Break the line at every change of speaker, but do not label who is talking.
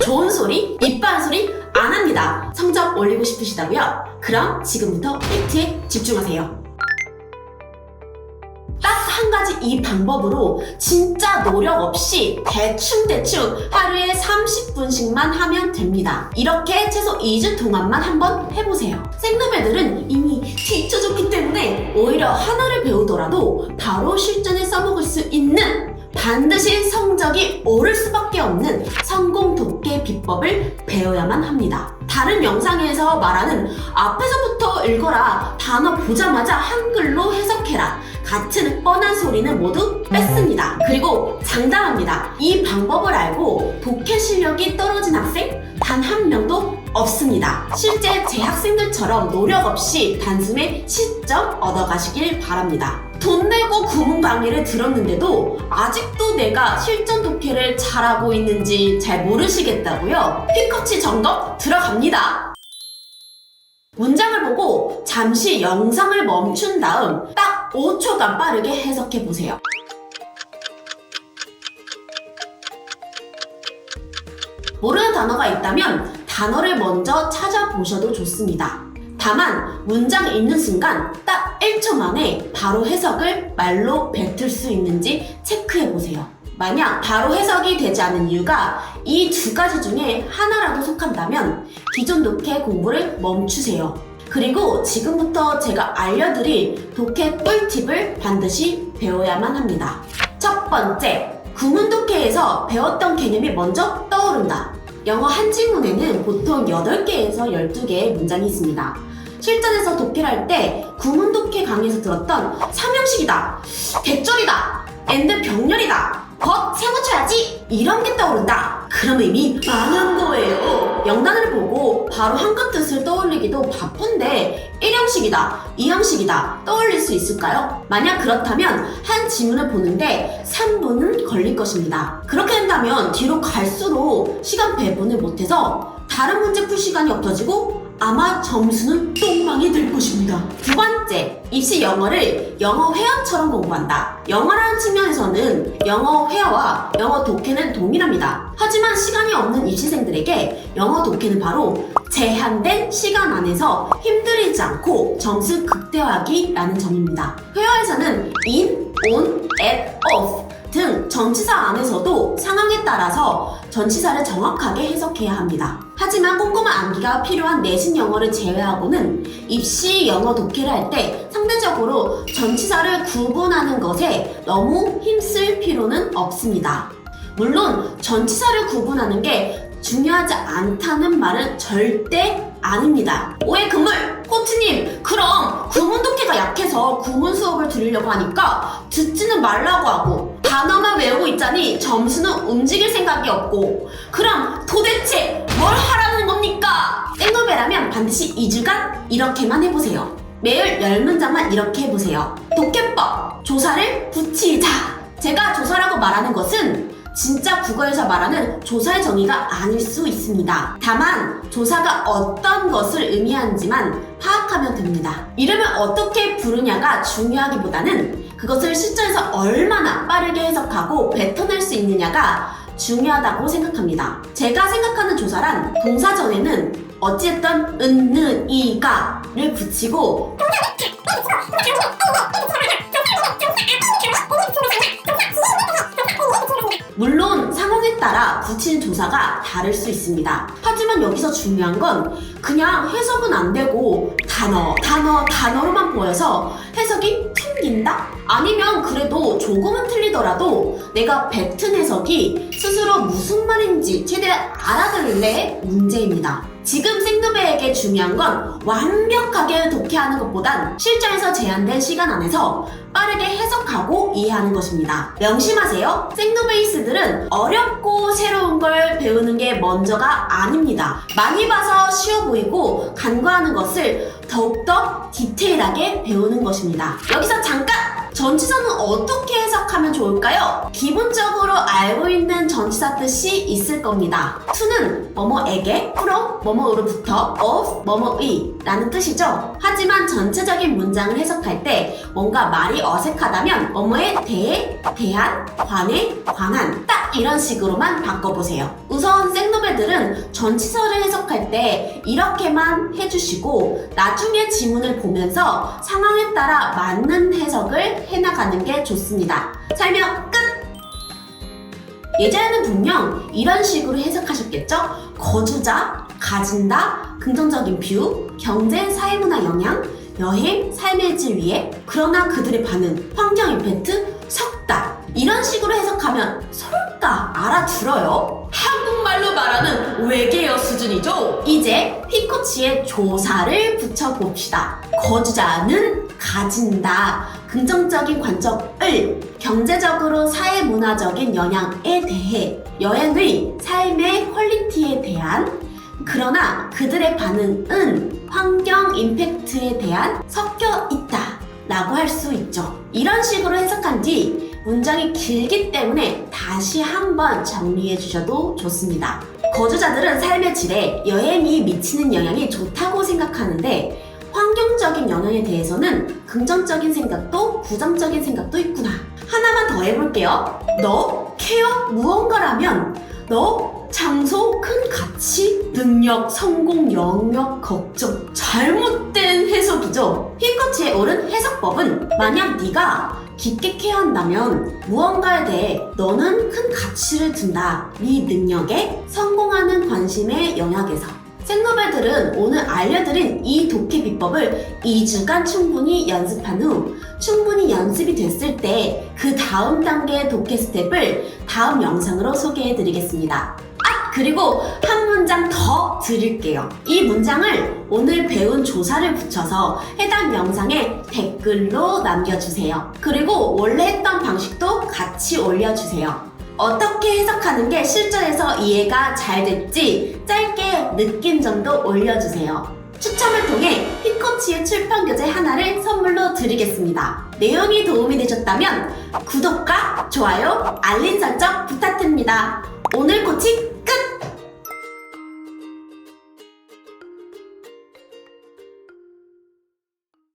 좋은 소리, 이뻐한 소리 안 합니다. 성적 올리고 싶으시다고요? 그럼 지금부터 팩트에 집중하세요. 딱 한 가지 이 방법으로 진짜 노력 없이 대충 하루에 30분씩만 하면 됩니다. 이렇게 최소 2주 동안만 한번 해보세요. 생노배들은 이미 뒤쳐졌기 때문에 오히려 하나를 배우더라도 바로 실전에 써먹을 수 있는, 반드시 성적이 오를 수밖에 없는 성공 독해 비법을 배워야만 합니다. 다른 영상에서 말하는 앞에서부터 읽어라, 단어 보자마자 한글로 해석해라 같은 뻔한 소리는 모두 뺐습니다. 그리고 장담합니다. 이 방법을 알고 독해 실력이 떨어진 학생 단 한 명도 없습니다. 실제 제 학생들처럼 노력 없이 단숨에 시점 얻어가시길 바랍니다. 돈 내고 구문 강의를 들었는데도 아직도 내가 실전 독해를 잘하고 있는지 잘 모르시겠다고요? 피커치 점검 들어갑니다. 문장을 보고 잠시 영상을 멈춘 다음 딱 5초간 빠르게 해석해 보세요. 모르는 단어가 있다면 단어를 먼저 찾아보셔도 좋습니다. 다만 문장 읽는 순간 딱 1초 만에 바로 해석을 말로 뱉을 수 있는지 체크해 보세요. 만약 바로 해석이 되지 않은 이유가 이 두 가지 중에 하나라도 속한다면 기존 독해 공부를 멈추세요. 그리고 지금부터 제가 알려드릴 독해 꿀팁을 반드시 배워야만 합니다. 첫 번째, 구문 독해에서 배웠던 개념이 먼저 떠오른다. 영어 한 지문에는 보통 8개에서 12개의 문장이 있습니다. 실전에서 독해를 할 때 구문 독해 강의에서 들었던 삼형식이다, 대절이다, and 병렬이다, 법 세고쳐야지 이런 게 떠오른다. 그럼 이미 망한 거예요. 영단을 보고 바로 한글 뜻을 떠올리기도 바쁜데 1형식이다, 2형식이다 떠올릴 수 있을까요? 만약 그렇다면 한 지문을 보는데 3분은 걸릴 것입니다. 그렇게 된다면 뒤로 갈수록 시간 배분을 못해서 다른 문제 풀 시간이 없어지고 아마 점수는 똥망이 될 것입니다. 두 번째, 입시 영어를 영어 회화처럼 공부한다. 영어라는 측면에서는 영어 회화와 영어 독해는 동일합니다. 하지만 시간이 없는 입시생들에게 영어 독해는 바로 제한된 시간 안에서 힘들이지 않고 점수 극대화하기라는 점입니다. 회화에서는 in, on, at, off 등 전치사 안에서도 상황에 따라서 전치사를 정확하게 해석해야 합니다. 하지만 꼼꼼한 암기가 필요한 내신 영어를 제외하고는 입시 영어 독해를 할 때 상대적으로 전치사를 구분하는 것에 너무 힘쓸 필요는 없습니다. 물론 전치사를 구분하는 게 중요하지 않다는 말은 절대 아닙니다. 오해 금물! 코치님, 그럼 구문 독해가 약해서 구문 수업을 들으려고 하니까 듣지는 말라고 하고 단어만 외우고 있자니 점수는 움직일 생각이 없고, 그럼 도대체 뭘 하라는 겁니까? 생노배라면 반드시 2주간 이렇게만 해보세요. 매일 10문장만 이렇게 해보세요. 독해법, 조사를 붙이자. 제가 조사라고 말하는 것은 진짜 국어에서 말하는 조사의 정의가 아닐 수 있습니다. 다만 조사가 어떤 것을 의미하는지만 파악하면 됩니다. 이름을 어떻게 부르냐가 중요하기보다는 그것을 실전에서 얼마나 빠르게 해석하고 뱉어낼 수 있느냐가 중요하다고 생각합니다. 제가 생각하는 조사란 동사 전에는 어찌됐든 은, 이, 가를 붙이고 물론 상황에 따라 붙이는 조사가 다를 수 있습니다. 하지만 여기서 중요한 건 그냥 해석은 안 되고 단어로만 보여서 해석이 튕긴다? 아니면 그래도 조금은 틀리더라도 내가 뱉은 해석이 스스로 무슨 말인지 최대한 알아들을래 문제입니다. 지금 생노배에게 중요한 건 완벽하게 독해하는 것보단 실전에서 제한된 시간 안에서 빠르게 해석하고 이해하는 것입니다. 명심하세요. 생노베이스들은 어렵고 새로운 걸 배우는 게 먼저가 아닙니다. 많이 봐서 쉬워 보이고 간과하는 것을 더욱더 디테일하게 배우는 것입니다. 여기서 잠깐! 전치사는 어떻게 해석하면 좋을까요? 기본적으로 알고 있는 전치사 뜻이 있을 겁니다. to는 뭐뭐에게, from 뭐뭐로부터, of 뭐뭐의 라는 뜻이죠. 하지만 전체적인 문장을 해석할 때 뭔가 말이 어색하다면 뭐뭐에 대해, 대한, 관해, 관한 딱 이런 식으로만 바꿔보세요. 우선 생노벨들은 전치사를 해석할 때 이렇게만 해주시고 나중에 지문을 보면서 상황에 따라 맞는 해석을 해나가는 게 좋습니다. 설명 끝! 예전에는 분명 이런 식으로 해석하셨겠죠? 거주자, 가진다, 긍정적인 뷰, 경제, 사회문화 영향, 여행, 삶의 질 위에, 그러나 그들의 반응, 환경 임팩트, 석다 이런 식으로 해석하면 설까 알아들어요? 한국말로 말하는 외계어 수준이죠? 이제 피코치의 조사를 붙여봅시다. 거주자는 가진다, 긍정적인 관점을, 경제적으로 사회문화적인 영향에 대해, 여행의 삶의 퀄리티에 대한, 그러나 그들의 반응은 환경 임팩트에 대한 섞여 있다 라고 할 수 있죠. 이런 식으로 해석한 뒤 문장이 길기 때문에 다시 한번 정리해 주셔도 좋습니다. 거주자들은 삶의 질에 여행이 미치는 영향이 좋다고 생각하는데 환경적인 영향에 대해서는 긍정적인 생각도 부정적인 생각도 있구나. 하나만 더 해볼게요. 너 케어 무언가라면 너 장소, 큰 가치, 능력, 성공, 영역, 걱정. 잘못된 해석이죠. 피코치의 옳은 해석법은 만약 네가 깊게 케어한다면 무언가에 대해 너는 큰 가치를 둔다. 네 능력에 성공하는 관심의 영역에서. 생노벨들은 오늘 알려드린 이 독해 비법을 2주간 충분히 연습한 후 충분히 연습이 됐을 때 그 다음 단계의 독해 스텝을 다음 영상으로 소개해드리겠습니다. 그리고 한 문장 더 드릴게요. 이 문장을 오늘 배운 조사를 붙여서 해당 영상에 댓글로 남겨주세요. 그리고 원래 했던 방식도 같이 올려주세요. 어떻게 해석하는 게 실전에서 이해가 잘 됐지 짧게 느낀 점도 올려주세요. 추첨을 통해 피코치의 출판 교재 하나를 선물로 드리겠습니다. 내용이 도움이 되셨다면 구독과 좋아요, 알림 설정 부탁드립니다. 오늘 코칭